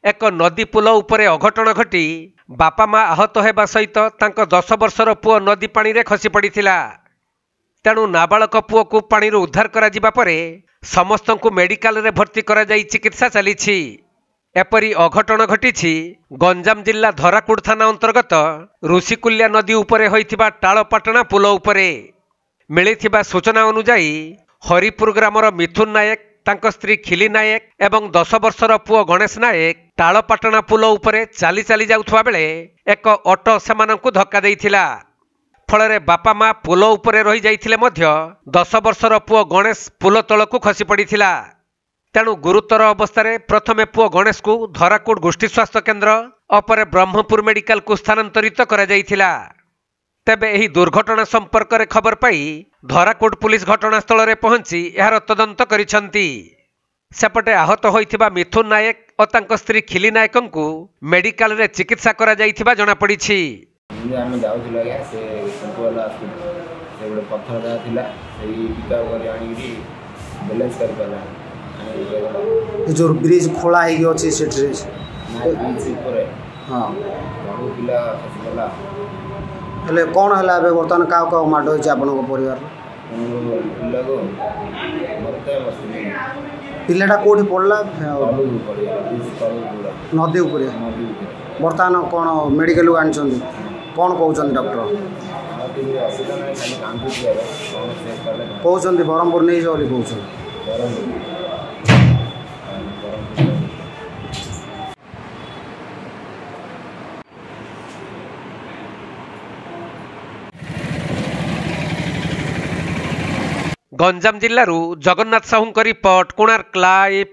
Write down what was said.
एक नदी पुल उपरे अघटन घटी बापा माँ आहत होगा सहित 10 वर्षर पुओ नदी पानी रे खसी पड़िथिला। तेणु नाबालक पुओ को पानी उद्धार करा जिबा परे समस्त को मेडिकल रे भर्ती करा जाई चिकित्सा चलीछि। एपरी अघटन घटी गंजाम जिला धराकुड़ थाना अंतर्गत ऋषिकुल्या नदी उपरे होइथिबा टाळपाटଣା पुल उपरे। मिलिथिबा सूचना अनुसार हरिपुर ग्रामर मिथुन नायक तांको स्त्री खिली नायक एवं 10 वर्षर पुओ गणेश नायक टाळपाटଣା पुल उपरे चाली चाली जाउथवा बेले एक ऑटो सेमानंकु धक्का देइथिला। फलरे बापा माँ पुल उपरे रही जाइथिले मध्य 10 वर्षर पुओ गणेश पुल तलकु खसी पड़िथिला। तेणु गुरुतर अवस्था प्रथमे पुओ गणेश को धराकुड़ गोष्ठी स्वास्थ्य केन्द्र अपरे ब्रह्मपुर मेडिकल को स्थानांतरित करा जाइथिला। तेबे एही दुर्घटना संपर्क में खबर पाई धराकुड़ पुलिस घटनास्थल में पहुंची यार तदंत करिसंती। सेपटे आहत होइथिबा मिथुन नायक और तांको स्त्री खिली नायक को मेडिकल रे चिकित्सा करा जाइथिबा जणा पड़िछि। आमे जाउथिला या से संतोला से बडे पत्थर दा थिला सेही पिकअप करी आनी बैलेंस कर पाला। जो ब्रिज खोला है कि अच्छी से ब्रिज ऊपर हाँ बाबू पिला खसला हेले कौन है अबे बर्तमान का माड होइछ आपन परिवार पिला को मरते बसनी पिलाटा कोठी पड़ला नदी ऊपर बर्तमान कौन मेडिकल आनी कौन कहते डॉक्टर कहते ब्रह्मपुर नहीं कहते गंजाम जिल्लारू जगन्नाथ साहू रिपोर्ट कोणार्क लाइव।